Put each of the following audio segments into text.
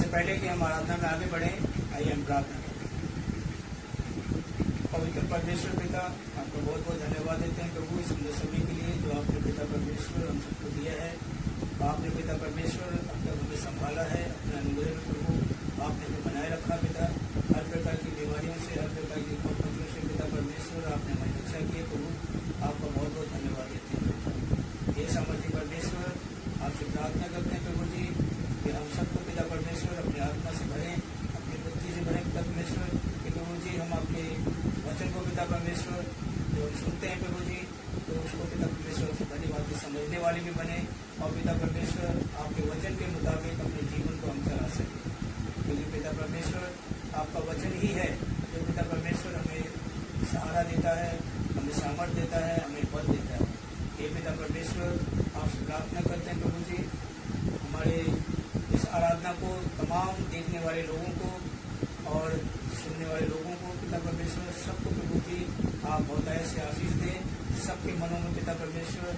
पहले कि हम आराधना में आगे बढ़ें, आइए हम प्रार्थना करें। पवित्र परमेश्वर पिता, आपको बहुत बहुत धन्यवाद देते हैं प्रभु इस सुंदर समय के लिए जो आपने पिता परमेश्वर हम सबको दिया है। आपने पिता परमेश्वर अब तक हमें संभाला है अपने अनुग्रह में प्रभु। आपने हमें बनाए रखा पिता, हर प्रकार की बीमारियों से, हर प्रकार की विपत्तियों से पिता परमेश्वर आपने हमारी रक्षा की है प्रभु। आपका बहुत बहुत धन्यवाद देते हैं। ये सामर्थ्य परमेश्वर, आपसे प्रार्थना करते हैं प्रभु जी कि हम सबको पिता परमेश्वर अपनी आत्मा से भरें, अपनी बुद्धि से भरें पिता परमेश्वर कि प्रभु जी हम आपके वचन को पिता परमेश्वर जो हम सुनते हैं प्रभु जी, तो उसको पिता परमेश्वर से भली बात समझने वाले भी बने और पिता परमेश्वर आपके वचन के मुताबिक अपने जीवन को हम चला सकें। क्योंकि पिता परमेश्वर आपका वचन ही है जो पिता परमेश्वर हमें सहारा देता है, हमें सामर्थ देता है, हमें बल देता है। ये पिता परमेश्वर आपसे प्रार्थना करते हैं प्रभु जी, हमारे इस आराधना को तमाम देखने वाले लोगों को और सुनने वाले लोगों को पिता परमेश्वर सबको प्रभु जी आप बहुत ऐसे आशीष दें। सबके मनों में पिता परमेश्वर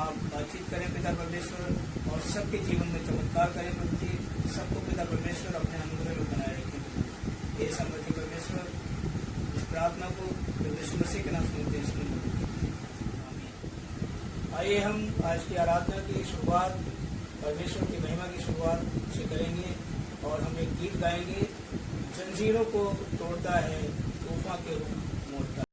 आप बातचीत करें पिता परमेश्वर और सबके जीवन में चमत्कार करें प्रभु जी। सबको पिता परमेश्वर अपने अनुग्रह में बनाए रखें। ये समर्थी परमेश्वर इस प्रार्थना को यीशु मसीह के नाम से सुनते हैं। आइए हम आज की आराधना की शुरुआत परमेश्वर की महिमा की शुरुआत से करेंगे और हम एक गीत गाएंगे, जंजीरों को तोड़ता है तूफान के रूप मोड़ता।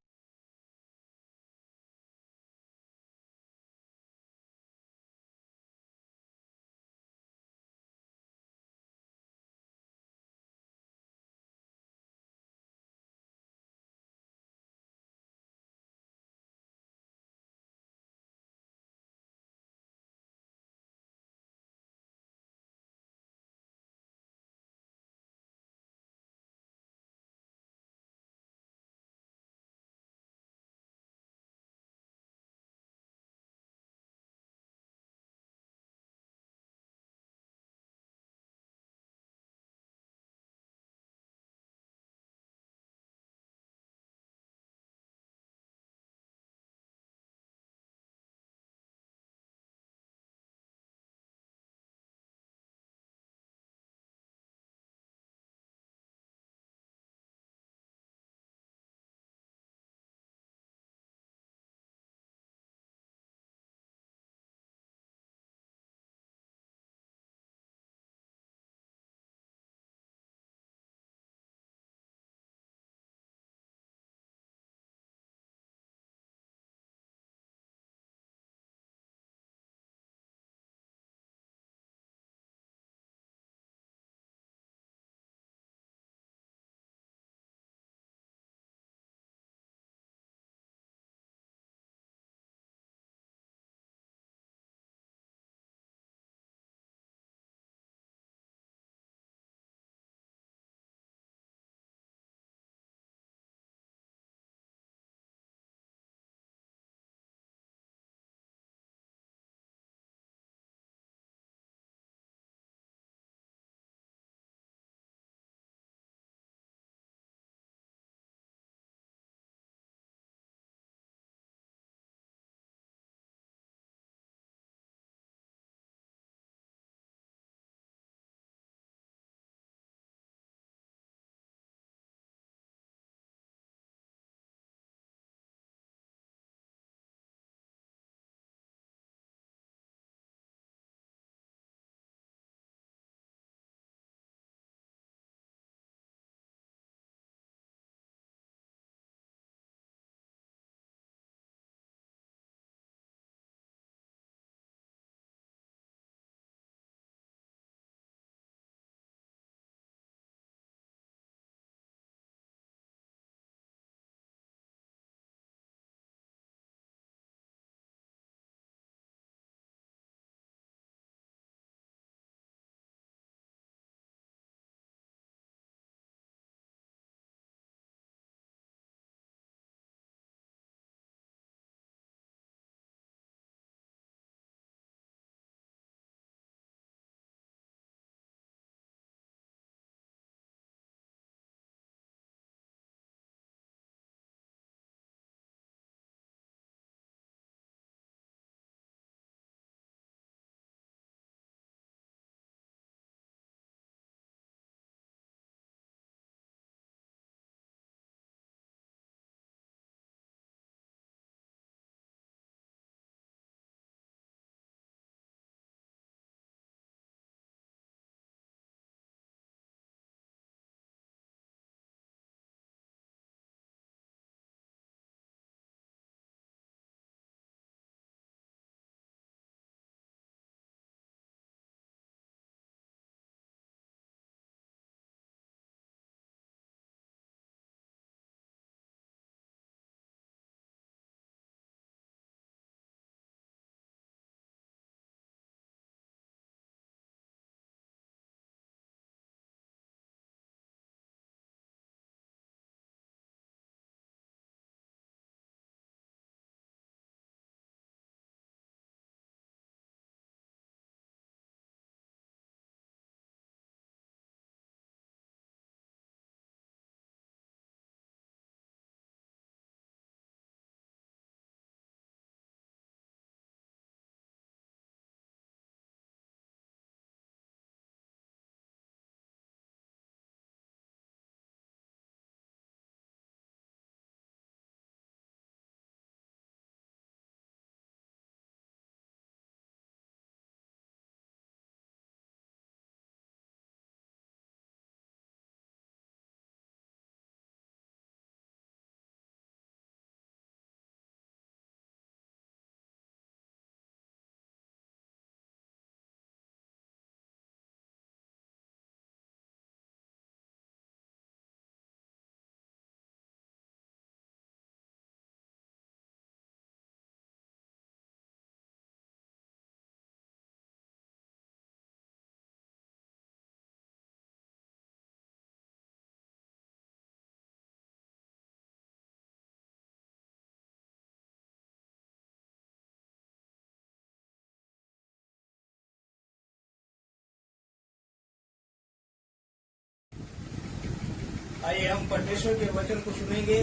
आइए हम परमेश्वर के वचन को सुनेंगे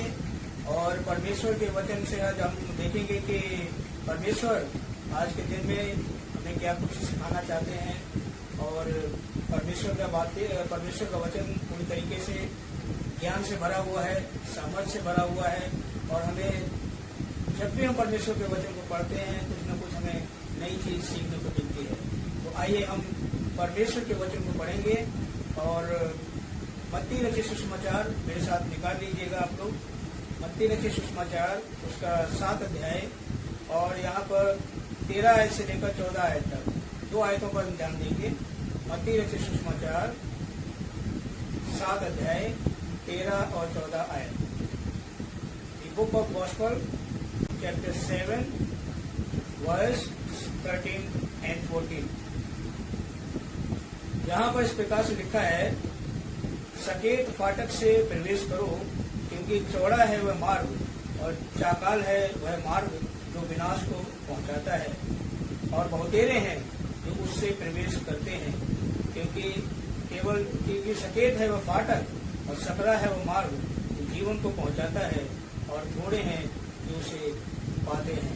और परमेश्वर के वचन से आज हम देखेंगे कि परमेश्वर आज के दिन में हमें क्या कुछ सिखाना चाहते हैं। और परमेश्वर का वचन पूरी तरीके से ज्ञान से भरा हुआ है, सामर्थ से भरा हुआ है। और हमें जब भी हम परमेश्वर के वचन को पढ़ते हैं कुछ न कुछ हमें नई चीज सीखने को मिलती है। तो आइए हम परमेश्वर के वचन को पढ़ेंगे और मत्ती रचित सुसमाचार मेरे साथ निकाल लीजिएगा आप लोग। मत्ती रचित सुसमाचार उसका 7 अध्याय और यहाँ पर 13 आयत से लेकर 14 आयत तक 2 आयतों पर हम ध्यान देंगे। मत्ती रचित सुसमाचार 7 अध्याय 13 और 14 आयत। The Book of Gospel chapter 7 verse 13 and 14। यहाँ पर इस प्रकार से लिखा है, सकेत फाटक से प्रवेश करो, क्योंकि चौड़ा है वह मार्ग और चाकाल है वह मार्ग जो विनाश को पहुंचाता है, और बहुतेरे हैं जो उससे प्रवेश करते हैं। क्योंकि सकेत है वह फाटक और सकरा है वह मार्ग जो जीवन को पहुंचाता है, और थोड़े हैं जो उसे पाते हैं।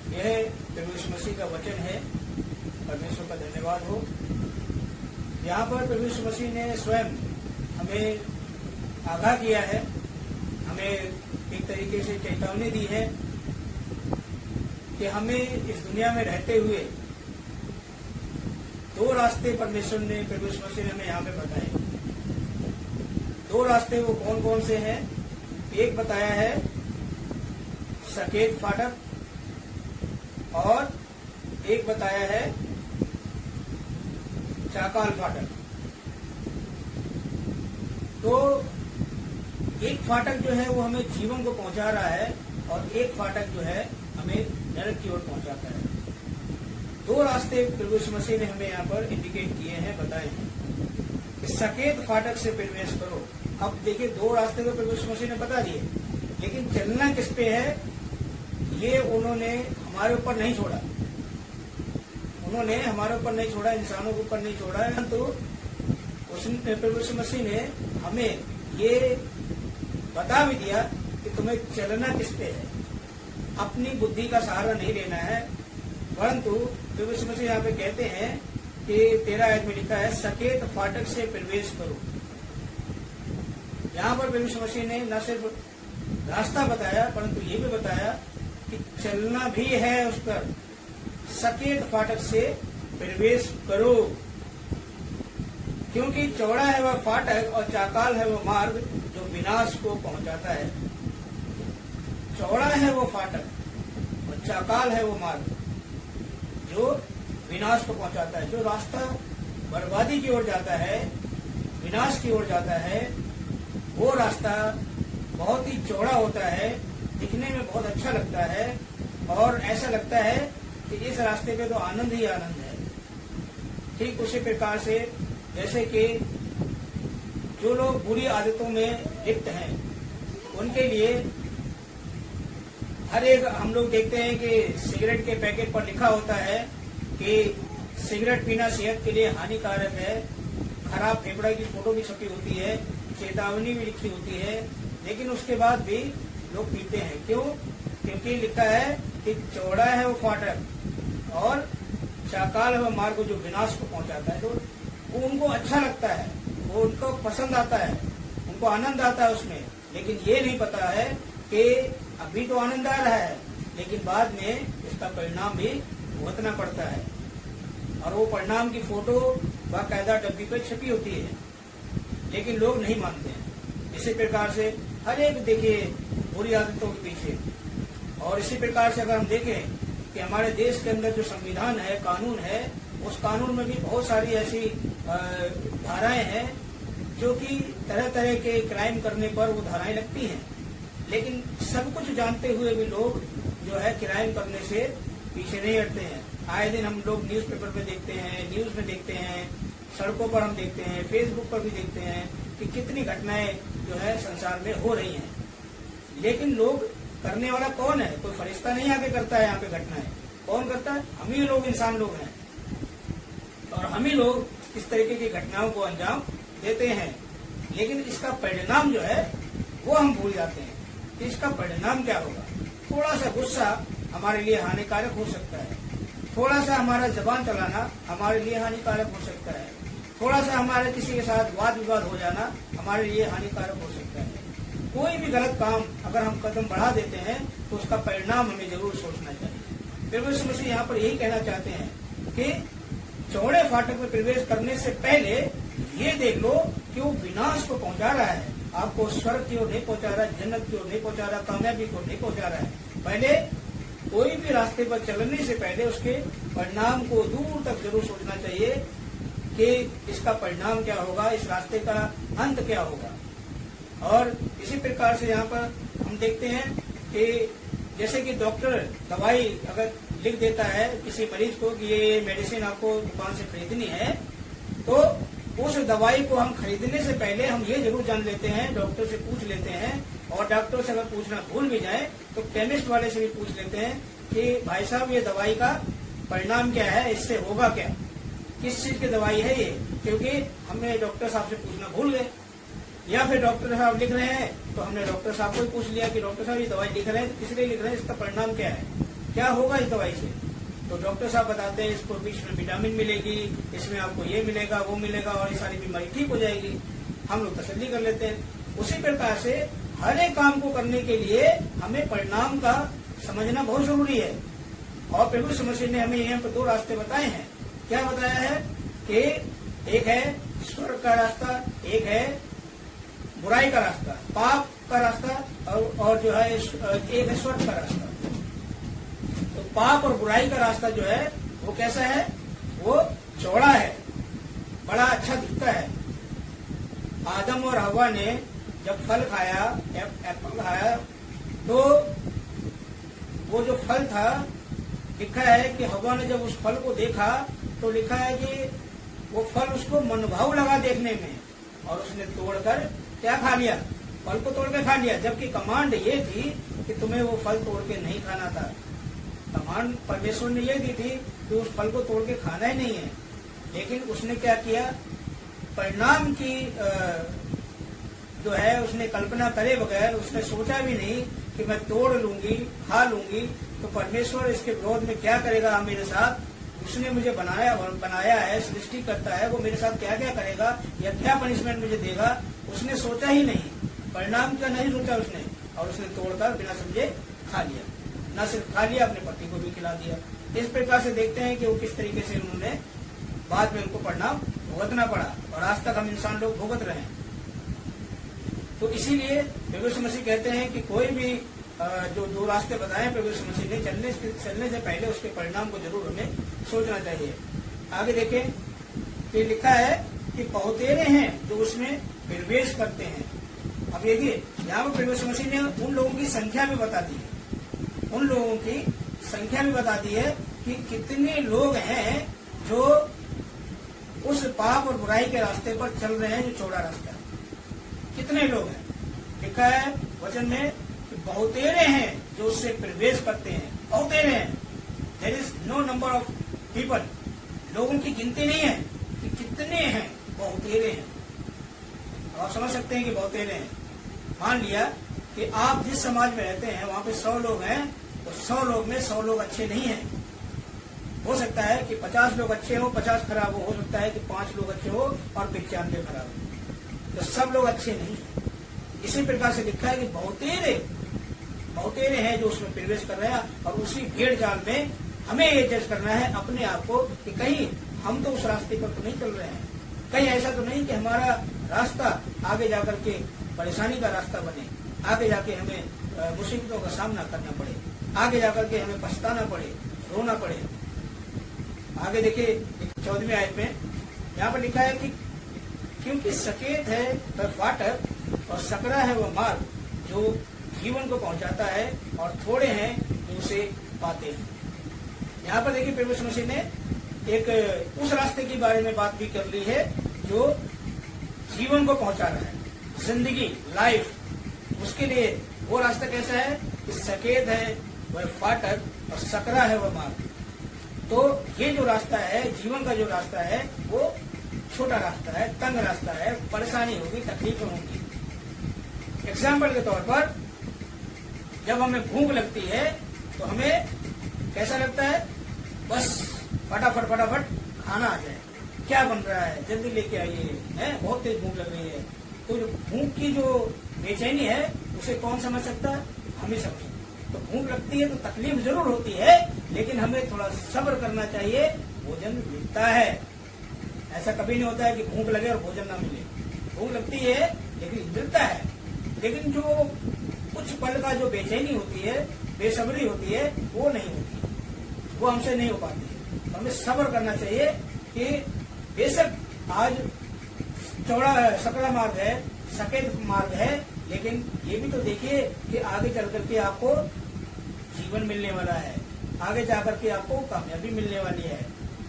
यह प्रभु यीशु मसीह का वचन है। परमेश्वर का धन्यवाद हो। यहाँ पर प्रभु यीशु मसीह ने स्वयं हमें आगाह किया है, हमें एक तरीके से चेतावनी दी है कि हमें इस दुनिया में रहते हुए 2 रास्ते परमेश्वर ने, प्रभु यीशु मसीह ने हमें यहाँ पे बताए। 2 रास्ते वो कौन कौन से हैं? एक बताया है सकेत फाटक और एक बताया है चाकाल फाटक। तो एक फाटक जो है वो हमें जीवन को पहुंचा रहा है और एक फाटक जो है हमें नरक की ओर पहुंचाता है। 2 रास्ते प्रभु यीशु मसीह ने हमें यहाँ पर इंडिकेट किए हैं, बताए हैं कि सकेत फाटक से प्रवेश करो। अब देखिए 2 रास्ते तो प्रभु यीशु मसीह ने बता दिए, लेकिन चलना किस पे है ये उन्होंने हमारे ऊपर नहीं छोड़ा। उन्होंने हमारे ऊपर नहीं छोड़ा, इंसानों के ऊपर नहीं छोड़ा है। तो उसने, प्रभु यीशु मसीह ने हमें ये बता भी दिया कि तुम्हें चलना किस पे है। अपनी बुद्धि का सहारा नहीं लेना है, परंतु प्रभु यीशु मसीह यहाँ पे कहते हैं कि 13 आयत में लिखा है, सकेत फाटक से प्रवेश करो। यहाँ पर प्रभु यीशु मसीह ने न सिर्फ रास्ता बताया परंतु ये भी बताया कि चलना भी है उस पर। सकेत फाटक से प्रवेश करो, क्योंकि चौड़ा है वह फाटक और चाकाल है वह मार्ग जो विनाश को पहुंचाता है। चौड़ा है वो फाटक और चाकाल है वो मार्ग जो विनाश को पहुंचाता है। जो रास्ता बर्बादी की ओर जाता है, विनाश की ओर जाता है, वो रास्ता बहुत ही चौड़ा होता है, दिखने में बहुत अच्छा लगता है और ऐसा लगता है कि इस रास्ते पे तो आनंद ही आनंद है। ठीक उसी प्रकार से जैसे कि जो लोग बुरी आदतों में लिप्त हैं उनके लिए हर एक, हम लोग देखते हैं कि सिगरेट के पैकेट पर लिखा होता है कि सिगरेट पीना सेहत के लिए हानिकारक है, खराब फेफड़ा की फोटो भी छपी होती है, चेतावनी भी लिखी होती है, लेकिन उसके बाद भी लोग पीते हैं। क्यों? क्योंकि लिखा है कि चौड़ा है वो फाटक और चाकाल है वो मार्ग जो विनाश को पहुंचाता है। तो वो उनको अच्छा लगता है, वो उनको पसंद आता है, उनको आनंद आता है उसमें, लेकिन ये नहीं पता है कि अभी तो आनंद आ रहा है लेकिन बाद में इसका परिणाम भी भुगतना पड़ता है। और वो परिणाम की फोटो बाकायदा डब्बी पर छपी होती है, लेकिन लोग नहीं मानते हैं। इसी प्रकार से हर एक देखिए बुरी आदतों के पीछे। और इसी प्रकार से अगर हम देखें कि हमारे देश के अंदर जो संविधान है, कानून है, उस कानून में भी बहुत सारी ऐसी धाराएं हैं जो कि तरह तरह के क्राइम करने पर वो धाराएं लगती हैं, लेकिन सब कुछ जानते हुए भी लोग जो है क्राइम करने से पीछे नहीं हटते हैं। आए दिन हम लोग न्यूज़पेपर पे देखते हैं, न्यूज में देखते हैं, सड़कों पर हम देखते हैं, फेसबुक पर भी देखते हैं कि कितनी घटनाएं जो है संसार में हो रही हैं। लेकिन लोग करने वाला कौन है? कोई फरिश्ता नहीं आके करता है यहाँ पे घटनाएं। कौन करता है? हम ही लोग, इंसान लोग हैं, और हम ही लोग इस तरीके की घटनाओं को अंजाम देते हैं। लेकिन इसका परिणाम जो है वो हम भूल जाते हैं कि इसका परिणाम क्या होगा। थोड़ा सा गुस्सा हमारे लिए हानिकारक हो सकता है, थोड़ा सा हमारा जबान चलाना हमारे लिए हानिकारक हो सकता है, थोड़ा सा हमारे किसी के साथ वाद विवाद हो जाना हमारे लिए हानिकारक हो सकता है। कोई भी गलत काम अगर हम कदम बढ़ा देते हैं तो उसका परिणाम हमें जरूर सोचना चाहिए। प्रभु यीशु मसीह यहाँ पर यही कहना चाहते हैं कि चौड़े फाटक में प्रवेश करने से पहले ये देख लो कि वो विनाश को पहुंचा रहा है, आपको स्वर्ग की ओर नहीं पहुंचा रहा, जन्नत की ओर नहीं पहुंचा रहा, कामयाबी को नहीं पहुंचा रहा है। पहले कोई भी रास्ते पर चलने से पहले उसके परिणाम को दूर तक जरूर सोचना चाहिए कि इसका परिणाम क्या होगा, इस रास्ते का अंत क्या होगा। और इसी प्रकार से यहाँ पर हम देखते हैं कि जैसे कि डॉक्टर दवाई अगर लिख देता है किसी मरीज को कि ये मेडिसिन आपको दुकान से खरीदनी है, तो उस दवाई को हम खरीदने से पहले हम ये जरूर जान लेते हैं, डॉक्टर से पूछ लेते हैं, और डॉक्टर से अगर पूछना भूल भी जाए तो केमिस्ट वाले से भी पूछ लेते हैं कि भाई साहब ये दवाई का परिणाम क्या है, इससे होगा क्या, किस चीज की दवाई है ये, क्योंकि हमने डॉक्टर साहब से पूछना भूल गए। या फिर डॉक्टर साहब लिख रहे हैं तो हमने डॉक्टर साहब को ही पूछ लिया कि डॉक्टर साहब ये दवाई लिख रहे हैं तो किस लिए लिख रहे हैं, इसका परिणाम क्या है, क्या होगा इस दवाई से। तो डॉक्टर साहब बताते हैं इसको बीच में विटामिन मिलेगी, इसमें आपको ये मिलेगा वो मिलेगा और ये सारी बीमारी ठीक हो जाएगी। हम लोग तसल्ली कर लेते हैं। उसी प्रकार से हर एक काम को करने के लिए हमें परिणाम का समझना बहुत जरूरी है। और प्रभु यीशु मसीह ने हमें यहाँ पर दो रास्ते बताए हैं। क्या बताया है कि एक है स्वर्ग का रास्ता, एक है बुराई का रास्ता, पाप का रास्ता, और जो है एक है स्वर्ग का रास्ता। तो पाप और बुराई का रास्ता जो है वो कैसा है, वो चौड़ा है, बड़ा अच्छा दिखता है। आदम और हवा ने जब फल खाया, एप्पल खाया, तो वो जो फल था, लिखा है कि हवा ने जब उस फल को देखा तो लिखा है कि वो फल उसको मनभाव लगा देखने में, और उसने तोड़कर क्या खा लिया, फल को तोड़ के खा लिया। जबकि कमांड ये थी कि तुम्हें वो फल तोड़ के नहीं खाना था। कमांड परमेश्वर ने ये दी थी कि उस फल को तोड़ के खाना ही नहीं है, लेकिन उसने क्या किया, परिणाम की जो है उसने कल्पना करे बगैर, उसने सोचा भी नहीं कि मैं तोड़ लूंगी, खा लूंगी, तो परमेश्वर इसके विरोध में क्या करेगा मेरे साथ, उसने मुझे बनाया है, सृष्टि करता है, वो मेरे साथ क्या क्या करेगा या क्या पनिशमेंट मुझे देगा, उसने सोचा ही नहीं, परिणाम का नहीं सोचा उसने, और उसने तोड़कर बिना समझे खा लिया। न सिर्फ खा लिया, अपने पति को भी खिला दिया। इस प्रकार से देखते हैं कि वो किस तरीके से उन्होंने बाद में उनको परिणाम भुगतना पड़ा, और आज तक हम इंसान लोग भुगत रहे हैं। तो इसीलिए प्रभु यीशु मसीह कहते हैं कि कोई भी जो दो रास्ते बताए प्रभु यीशु मसीह ने, चलने से पहले उसके परिणाम को जरूर हमें सोचना चाहिए। आगे देखें कि लिखा है कि बहुतेरे हैं जो उसमें प्रवेश करते हैं। अब देखिए यहाँ पर प्रभु यीशु मसीह ने उन लोगों की संख्या भी बता दी है, उन लोगों की संख्या भी बता दी है कि कितने लोग हैं जो उस पाप और बुराई के रास्ते पर चल रहे हैं, जो चौड़ा रास्ता है। कितने लोग हैं, लिखा है वचन में कि बहुतेरे हैं जो उससे प्रवेश करते हैं। बहुतेरे हैं, there is no number of people, लोगों की गिनती नहीं है कि कितने हैं, बहुतेरे हैं। आप समझ सकते हैं कि बहुतेरे हैं। मान लिया कि आप जिस समाज में रहते हैं वहां पे 100 लोग हैं, तो 100 लोग में 100 लोग अच्छे नहीं हैं। हो सकता है कि 50 लोग अच्छे हो, 50 खराब हो सकता है कि 5 लोग अच्छे हो और 95 खराब हो, तो सब लोग अच्छे नहीं हैं। इसी प्रकार से लिखा है कि बहुतेरे हैं जो उसमें प्रवेश कर रहे हैं, और उसी भीड़ जाल में हमें ये जज करना है अपने आप को कि कहीं हम तो उस रास्ते पर तो नहीं चल रहे हैं, कहीं ऐसा तो नहीं कि हमारा रास्ता आगे जाकर के परेशानी का रास्ता बने, आगे जाके हमें मुसीबतों का सामना करना पड़े, आगे जाकर के हमें पछताना पड़े, रोना पड़े। आगे देखिए 14वीं आयत में यहाँ पर लिखा है कि क्योंकि सकेत है वह फाटक और सकरा है वह मार्ग जो जीवन को पहुंचाता है, और थोड़े हैं जो उसे पाते हैं। यहाँ पर देखिए प्रभु यीशु मसीह ने एक उस रास्ते के बारे में बात भी कर ली है जो जीवन को पहुंचा रहा है, जिंदगी, लाइफ। उसके लिए वो रास्ता कैसा है कि सकेत है वह फाटक और सकरा है वह मार्ग। तो ये जो रास्ता है, जीवन का जो रास्ता है, वो छोटा रास्ता है, तंग रास्ता है, परेशानी होगी, तकलीफें होंगी। एग्जाम्पल के तौर पर जब हमें भूख लगती है तो हमें कैसा लगता है, बस फटाफट खाना आ जाए, क्या बन रहा है जल्दी लेके आइए, है बहुत तेज भूख लग रही है। तो जो भूख की जो बेचैनी है उसे कौन समझ सकता है, हम ही समझ सकते हैं। तो भूख लगती है तो तकलीफ जरूर होती है, लेकिन हमें थोड़ा सब्र करना चाहिए, भोजन मिलता है। ऐसा कभी नहीं होता है कि भूख लगे और भोजन ना मिले। भूख लगती है लेकिन मिलता है। लेकिन जो कुछ पल का जो बेचैनी होती है, बेसब्री होती है, वो नहीं होती, वो हमसे नहीं हो पाती है। तो हमें सब्र करना चाहिए कि बेशक आज चौड़ा सकड़ा मार्ग है, सकेत मार्ग है, लेकिन ये भी तो देखिए कि आगे चल करके आपको जीवन मिलने वाला है, आगे जाकर के आपको कामयाबी मिलने वाली है।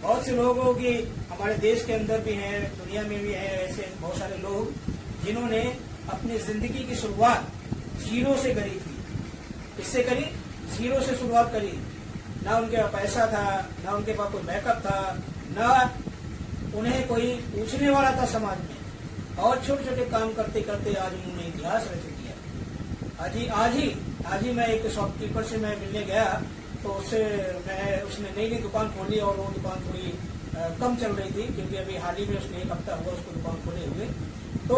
बहुत से लोगों की हमारे देश के अंदर भी हैं, दुनिया में भी हैं ऐसे बहुत सारे लोग जिन्होंने अपनी जिंदगी की शुरुआत जीरो से करी थी। इससे करी, जीरो से शुरुआत करी। ना उनके पास पैसा था, ना उनके पास कोई बैकअप था, ना उन्हें कोई पूछने वाला था समाज में, और छोटे छोटे काम करते करते आज उन्होंने इतिहास रच दिया। आज ही मैं एक शॉपकीपर से मैं मिलने गया, तो उसने नई दुकान खोली और वो दुकान थोड़ी कम चल रही थी, क्योंकि अभी हाल ही में उसने एक हफ्ता हुआ उसको दुकान खोले हुए। तो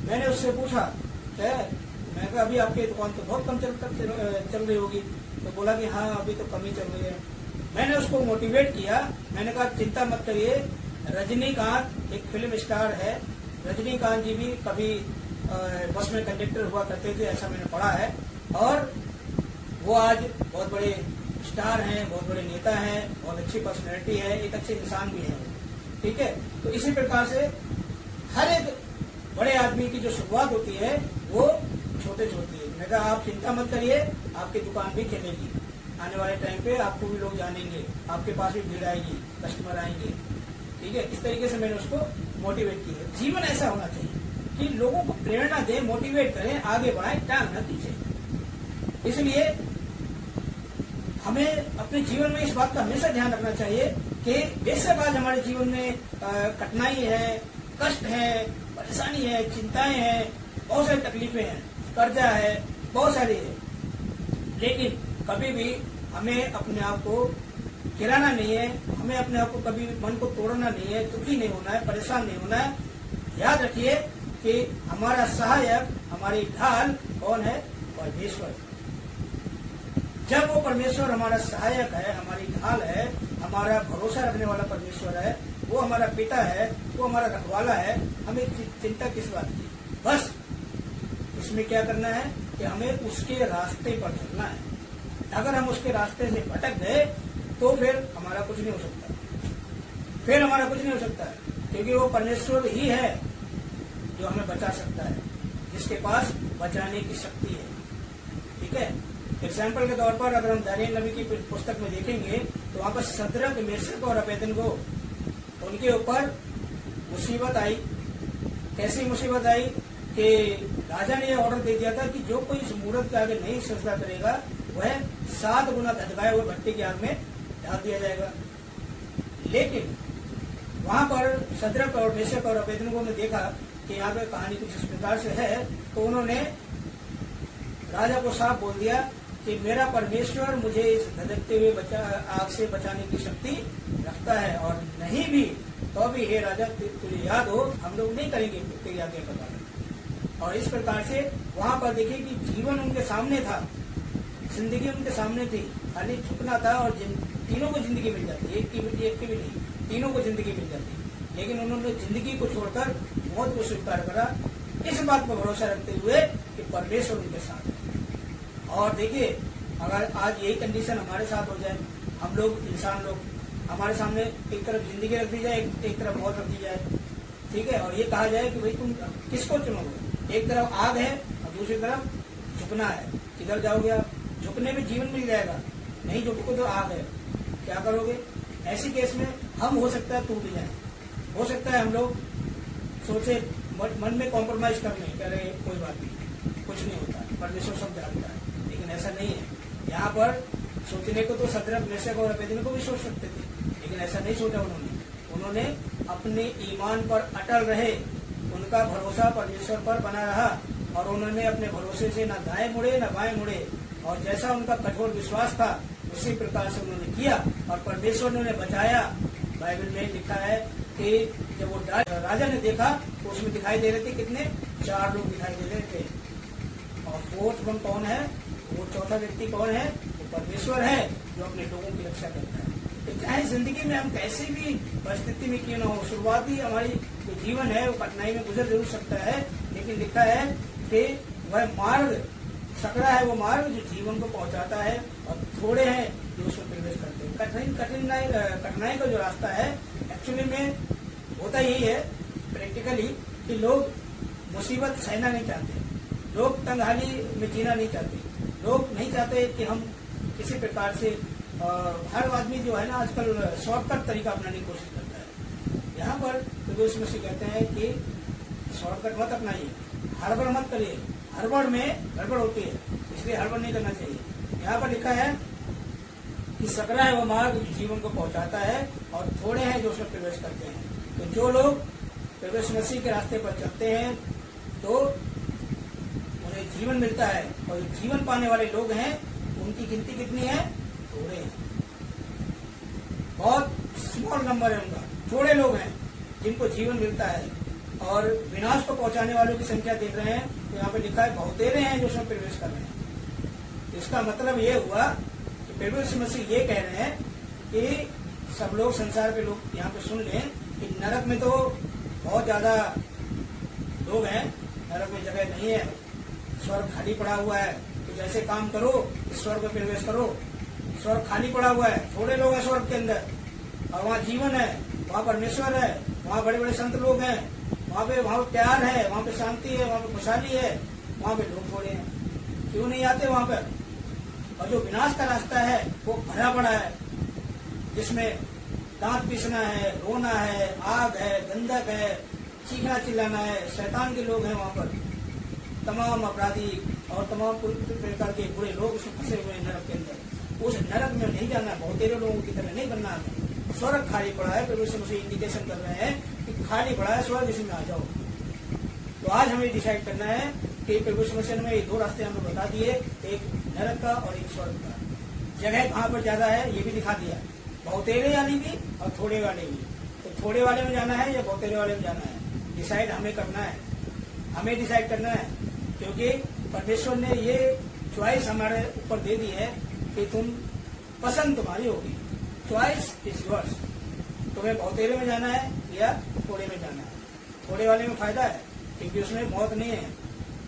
मैंने उससे पूछा, मैं कहा अभी आपकी दुकान तो बहुत कम चल रही होगी। तो बोला कि हाँ अभी तो कम ही चल रही है। मैंने उसको मोटिवेट किया, मैंने कहा चिंता मत करिए, रजनीकांत एक फिल्म स्टार है, रजनीकांत जी भी कभी बस में कंडक्टर हुआ करते थे, ऐसा मैंने पढ़ा है, और वो आज बहुत बड़े स्टार हैं, बहुत बड़े नेता हैं, बहुत अच्छी पर्सनैलिटी है, एक अच्छे इंसान भी है। ठीक है, तो इसी प्रकार से हर एक बड़े आदमी की जो शुरुआत होती है वो छोटे से होती है। मैंने कहा आप चिंता मत करिए, आपकी दुकान भी चलेगी, आने वाले टाइम पे आपको भी लोग जानेंगे, आपके पास भी भीड़ आएगी, कस्टमर आएंगे। ठीक है, इस तरीके से मैंने उसको मोटिवेट किया। जीवन ऐसा होना चाहिए कि लोगों को प्रेरणा दें, मोटिवेट करें, आगे बढ़ाएं, टांग न खींचे। इसलिए हमें अपने जीवन में इस बात का हमेशा ध्यान रखना चाहिए कि बेशक आज हमारे जीवन में कठिनाई है, कष्ट है, परेशानी है, चिंताएं हैं, बहुत सारी तकलीफें हैं, कर्जा है, बहुत सारी है, लेकिन कभी भी हमें अपने आप को गिराना नहीं है, हमें अपने आप को कभी मन को तोड़ना नहीं है, दुखी नहीं होना है, परेशान नहीं होना है। याद रखिए कि हमारा सहायक, हमारी ढाल कौन है? परमेश्वर। जब वो परमेश्वर हमारा सहायक है, हमारी ढाल है, हमारा भरोसा रखने वाला परमेश्वर है, वो हमारा पिता है, वो हमारा रखवाला है, हमें चिंता किस बात की? बस इसमें क्या करना है कि हमें उसके रास्ते पर चलना है। अगर हम उसके रास्ते से भटक गए तो फिर हमारा कुछ नहीं हो सकता, फिर हमारा कुछ नहीं हो सकता, क्योंकि वो परमेश्वर ही है जो हमें बचा सकता है, जिसके पास बचाने की शक्ति है। ठीक है, एग्जाम्पल के तौर पर अगर हम दानियल नबी की पुस्तक में देखेंगे तो वहां पर सदरक, मेशक और अबेदनगो, उनके ऊपर मुसीबत आई। कैसी मुसीबत आई कि राजा ने यह ऑर्डर दे दिया था कि जो कोई इस मूर्त के आगे नहीं सजदा करेगा वह 7 गुना धधकाए हुए भट्टे की आग में डाल दिया जाएगा। लेकिन वहां पर सदरक और मेशक और अबेदनगो ने देखा कि यहाँ पे कहानी कुछ इस प्रकार से है, तो उन्होंने राजा को साफ बोल दिया कि मेरा परमेश्वर मुझे इस धधकते हुए आग से बचाने की शक्ति रखता है, और नहीं भी तो भी हे राजा तुझे याद हो हम लोग नहीं करेंगे तेरी आज्ञा का पालन। और इस प्रकार से वहां पर देखिए कि जीवन उनके सामने था, जिंदगी उनके सामने थी, खाली झुकना था और तीनों को जिंदगी मिल जाती, एक की भी नहीं, तीनों को जिंदगी मिल जाती। लेकिन उन्होंने जिंदगी को छोड़कर मौत को स्वीकार करा, इस बात पर भरोसा रखते हुए कि परमेश्वर उनके साथ है। और देखिए अगर आज यही कंडीशन हमारे साथ हो जाए, हम लोग इंसान लोग, हमारे सामने एक तरफ जिंदगी रख दी जाए, एक तरफ मौत रख दी जाए, ठीक है, और ये कहा जाए कि भाई तुम किसको चुनोगे? एक तरफ आग है और दूसरी तरफ झुकना है, किधर जाओगे आप? झुकने में जीवन मिल जाएगा, नहीं झुको तो आग है, क्या करोगे? ऐसी केस में हम हो सकता है टूट जाए, हो सकता है हम लोग सोचे मन में कॉम्प्रोमाइज कर लें, कह रहे कोई बात नहीं, कुछ नहीं होता, परमेश्वर सब जानता है। लेकिन ऐसा नहीं है। यहाँ पर सोचने को तो सदरक, मेशक और अबेदनगो भी सोच सकते थे, लेकिन ऐसा नहीं सोचा उन्होंने। उन्होंने अपने ईमान पर अटल रहे, उनका भरोसा परमेश्वर पर बना रहा और उन्होंने अपने भरोसे से न दाएं मुड़े न बाएं मुड़े, और जैसा उनका कठोर विश्वास था उसी प्रकार से उन्होंने किया और परमेश्वर ने उन्हें बचाया। बाइबल में लिखा है कि जब वो राजा ने देखा तो उसमें दिखाई दे रहे थे कितने, 4 लोग दिखाई दे रहे थे। और फोर्थ वन कौन है, वो चौथा व्यक्ति कौन है, वो परमेश्वर है जो अपने लोगों की रक्षा करता है। तो चाहे जिंदगी में हम कैसी भी परिस्थिति में क्यों न हो, शुरुआती हमारी जो जीवन है वो कठिनाई में गुजर जरूर सकता है, लेकिन लिखा है कि वह मार्ग सकरा है, वो मार्ग जो जीवन को पहुंचाता है, और थोड़े हैं जो उसमें प्रवेश करते हैं। कठिनाई का जो रास्ता है एक्चुअली में होता यही है प्रैक्टिकली कि लोग मुसीबत सहना नहीं चाहते, लोग तंगहाली में जीना नहीं चाहते, लोग नहीं चाहते कि हम किसी प्रकार से हर आदमी जो है ना आजकल शॉर्टकट तरीका अपनाने की कोशिश करता है। यहाँ पर तो उसमें से कहते हैं कि शॉर्टकट मत अपनाइए, हड़बड़ मत करिए, हड़बड़ में गड़बड़ होती है, इसलिए हड़बड़ नहीं करना चाहिए। यहाँ पर लिखा है कि सकरा है वो मार्ग जीवन को पहुंचाता है और थोड़े हैं जो उसमें प्रवेश करते हैं। तो जो लोग प्रवेश मसीह के रास्ते पर चलते हैं तो उन्हें जीवन मिलता है, और जो जीवन पाने वाले लोग हैं उनकी गिनती कितनी है, थोड़े हैं, बहुत स्मॉल नंबर है उनका, थोड़े लोग हैं जिनको जीवन मिलता है। और विनाश को पहुंचाने वालों की संख्या देख रहे हैं तो यहाँ पे लिखा है बहुतेरे हैं जो उसमें प्रवेश कर रहे हैं। इसका मतलब ये हुआ कि प्रभु मसीह ये कह रहे हैं कि सब लोग, संसार के लोग यहाँ पे सुन लें कि नरक में तो बहुत ज्यादा लोग हैं, नरक में जगह नहीं है, स्वर्ग खाली पड़ा हुआ है, तो जैसे काम करो इस स्वर्ग में प्रवेश करो। स्वर्ग खाली पड़ा हुआ है, थोड़े लोग हैं स्वर्ग के अंदर, और वहाँ जीवन है, वहाँ परमेश्वर है, वहाँ बड़े बड़े संत लोग हैं, वहाँ पे प्यार है, वहाँ पे शांति है, वहाँ पे खुशहाली है, वहाँ पे लोग थोड़े हैं। क्यों नहीं आते वहाँ पर? और जो विनाश का रास्ता है वो भरा पड़ा है, जिसमें दांत पीसना है, रोना है, आग है, गंधक है, चीखना चिल्लाना है, शैतान के लोग हैं वहाँ पर, तमाम अपराधी और तमाम प्रकार के बुरे लोग उसमें फंसे हुए हैं नरक के अंदर। उस नरक में नहीं जाना, बहुतेरे लोगों की तरह नहीं बनना हमें। स्वर्ग खाली पड़ा है, प्रभु यीशु मसीह इंडिकेशन कर रहे हैं कि खाली पड़ा है स्वर्ग, इसमें आ जाओ। तो आज हमें डिसाइड करना है कि प्रभु यीशु मसीह ने ये 2 रास्ते हमें बता दिए, एक नरक का और एक स्वर्ग का। जगह कहाँ पर ज्यादा है ये भी दिखा दिया, बहुतेरे यानी भी और थोड़े वाले भी। तो थोड़े वाले में जाना है या बहुतेरे वाले में जाना है, डिसाइड हमें करना है, हमें डिसाइड करना है, क्योंकि परमेश्वर ने ये चॉइस हमारे ऊपर दे दी है कि तुम पसंद तुम्हारी होगी, चॉइस इज योर्स। तुम्हें बहुतेरे में जाना है या थोड़े में जाना है। थोड़े वाले में फायदा है क्योंकि उसमें मौत नहीं है,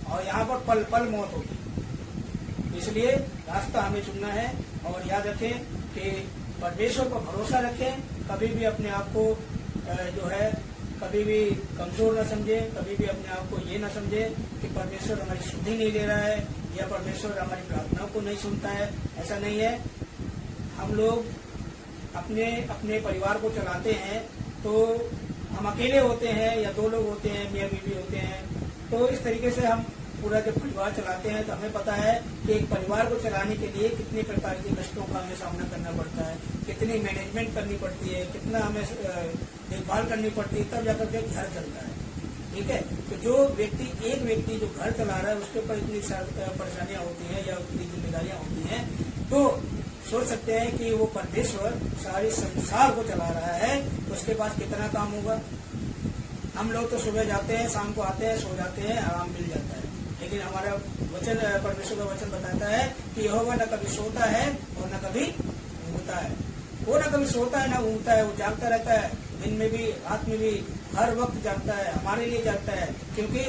और यहाँ पर पल पल मौत होगी। इसलिए रास्ता हमें चुनना है, और याद रखें कि परमेश्वर पर भरोसा रखें, कभी भी अपने आप को जो है कभी भी कमजोर न समझे, कभी भी अपने आप को ये न समझे कि परमेश्वर हमारी शुद्धि नहीं ले रहा है या परमेश्वर हमारी प्रार्थनाओं को नहीं सुनता है। ऐसा नहीं है। हम लोग अपने अपने परिवार को चलाते हैं, तो हम अकेले होते हैं या 2 लोग होते हैं, मियाँ बीवी होते हैं, तो इस तरीके से हम पूरा जब परिवार चलाते हैं तो हमें पता है कि एक परिवार को चलाने के लिए कितने प्रकार के कष्टों का हमें सामना करना पड़ता है, कितनी मैनेजमेंट करनी पड़ती है, कितना हमें देखभाल करनी पड़ती है, तब जाकर के घर चलता है। ठीक है, तो जो एक व्यक्ति जो घर चला रहा है उसके ऊपर इतनी परेशानियां होती हैं या उतनी जिम्मेदारियां होती हैं, तो सोच सकते हैं कि वो परमेश्वर सारे संसार को चला रहा है, उसके पास कितना काम होगा। हम लोग तो सुबह जाते हैं, शाम को आते हैं, सो जाते हैं, आराम मिल जाता है, लेकिन हमारा वचन, परमेश्वर का वचन बताता है कि यहोवा न कभी सोता है और न कभी ऊँघता है। वो न कभी सोता है न ऊँघता है, वो जागता रहता है, दिन में भी रात में भी हर वक्त जागता है, हमारे लिए जागता है, क्योंकि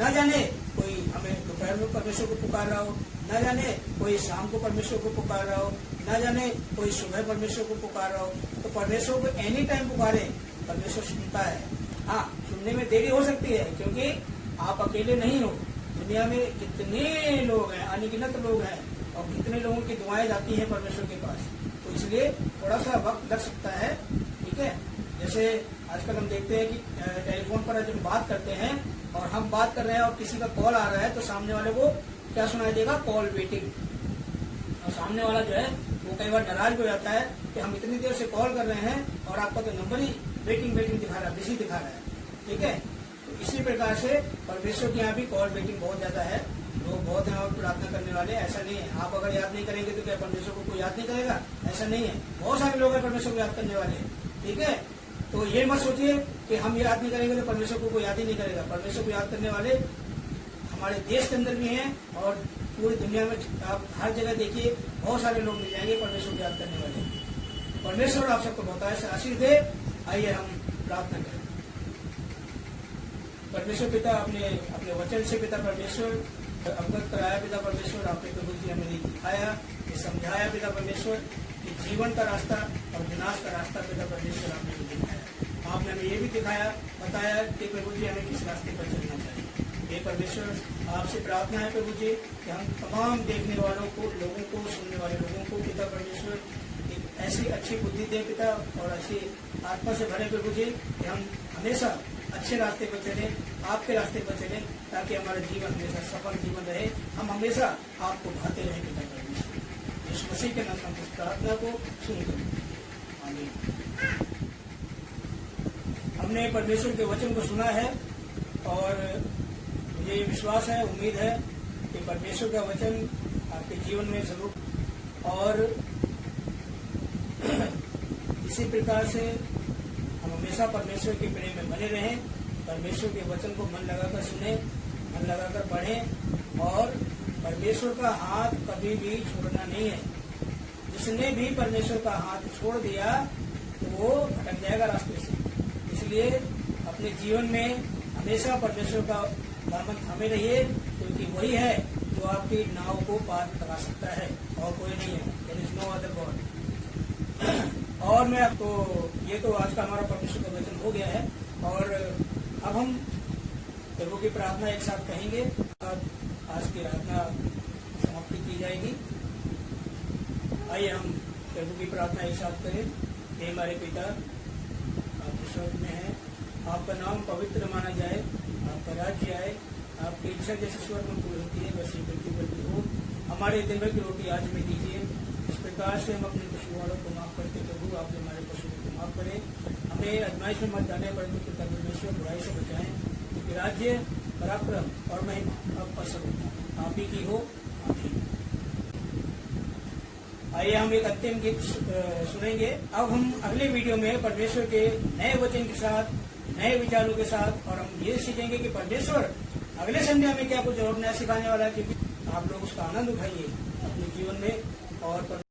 न जाने कोई हमें दोपहर में परमेश्वर को पुकार रहा हो, न जाने कोई शाम को परमेश्वर को पुकार रहा हो, न जाने कोई सुबह परमेश्वर को पुकार रहा हो। तो परमेश्वर को एनी टाइम पुकारे, परमेश्वर सुनता है। हाँ, सुनने में देरी हो सकती है क्योंकि आप अकेले नहीं हो, दुनिया में कितने लोग हैं, अनगिनत लोग हैं, और कितने लोगों की दुआएं जाती हैं परमेश्वर के पास, तो इसलिए थोड़ा सा वक्त लग सकता है। ठीक है, जैसे आजकल हम देखते हैं कि टेलीफोन पर जब बात करते हैं और हम बात कर रहे हैं और किसी का कॉल आ रहा है, तो सामने वाले को क्या सुनाई देगा, कॉल वेटिंग। और सामने वाला जो है वो कई बार नाराज हो जाता है कि हम इतनी देर से कॉल कर रहे हैं और आपका तो नंबर ही वेटिंग वेटिंग दिखा रहा है, बिजी दिखा रहा है। ठीक है, तो इसी प्रकार से परमेश्वर के यहाँ भी कॉल वेटिंग बहुत ज्यादा है। लोग बहुत हैं और प्रार्थना करने वाले, ऐसा नहीं है। आप अगर याद नहीं करेंगे तो क्या परमेश्वर को कोई याद नहीं करेगा? ऐसा नहीं है। बहुत सारे लोग हैं परमेश्वर को याद करने वाले। ठीक है, तो ये मत सोचिए कि हम याद नहीं करेंगे तो परमेश्वर को कोई याद ही नहीं करेगा। परमेश्वर को याद करने वाले हमारे देश के अंदर भी हैं और पूरी दुनिया में आप हर जगह देखिए, बहुत सारे लोग मिल जाएंगे परमेश्वर को याद करने वाले। परमेश्वर आप सबको बहुत से आशीष दे। आइए हम प्रार्थना करें। परमेश्वर पिता, अपने वचन से पिता परमेश्वर अवगत कराया पिता परमेश्वर, आपने प्रभु जी हमें दिखाया, समझाया पिता परमेश्वर कि जीवन का रास्ता और विनाश का रास्ता पिता परमेश्वर आपने हमें दिखाया। आपने हमें ये भी दिखाया, बताया कि प्रभु जी हमें किस रास्ते पर चलना चाहिए। हे परमेश्वर, आपसे प्रार्थना है प्रभु जी कि हम तमाम देखने वालों को, लोगों को, सुनने वाले लोगों को पिता परमेश्वर एक ऐसी अच्छी बुद्धि दे पिता और अच्छी आत्मा से भरे प्रभु जी कि हम हमेशा अच्छे रास्ते पर चले, आपके रास्ते पर चले, ताकि हमारा जीवन हमेशा सफल जीवन रहे। हम हमेशा आपको भाते रहे पिता परमेश्वर। यीशु मसीह के नाम से हम इस प्रार्थना को सुनते हैं, आमीन। हमने परमेश्वर के वचन को सुना है और मुझे विश्वास है, उम्मीद है कि परमेश्वर का वचन आपके जीवन में जरूर, और इसी प्रकार से हम हमेशा परमेश्वर के प्रेम में बने रहें, परमेश्वर के वचन को मन लगाकर सुने, मन लगाकर पढ़ें, और परमेश्वर का हाथ कभी भी छोड़ना नहीं है। जिसने भी परमेश्वर का हाथ छोड़ दिया तो वो भटक जाएगा रास्ते से। इसलिए अपने जीवन में हमेशा परमेश्वर का दामन थामे रहिए, क्योंकि वही है जो आपकी नाव को पार करा सकता है और कोई नहीं है। There is no other god. और मैं आपको, ये तो आज का हमारा परमेश्वर का वचन हो गया है, और अब हम प्रभु की प्रार्थना एक साथ कहेंगे। अब आज की प्रार्थना समाप्ति की जाएगी। आइए हम प्रभु की प्रार्थना एक साथ करें। हे हमारे पिता, आप स्वर्ग में हैं, आपका नाम पवित्र माना जाए, आपका राज्य आए, आपकी इच्छा जैसे स्वर्ग में पूरी होती है वैसे पृथ्वी पर भी हो। हमारे दिन भर की रोटी आज में दीजिए। इस प्रकार से हम अपने पशु वालों को माफ करते प्रभु, आप हमारे पशु को माफ करें। हमें आजमाइश में मत डालें, परंतु पिता परमेश्वर बुराई से बचाएं, क्योंकि राज्य, पराक्रम और महिमा अब पसंद आप ही की हो। आमीन। आइए हम एक अंतिम गीत सुनेंगे। अब हम अगले वीडियो में परमेश्वर के नए वचन के साथ, नए विचारों के साथ, और हम ये सीखेंगे कि परमेश्वर अगले संध्या में क्या कुछ और नया सिखाने वाला है, कि आप लोग उसका आनंद उठाइए अपने जीवन में। और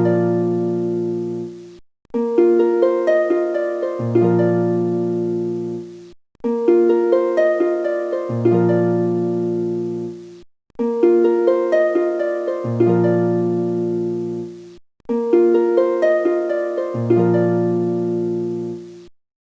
है।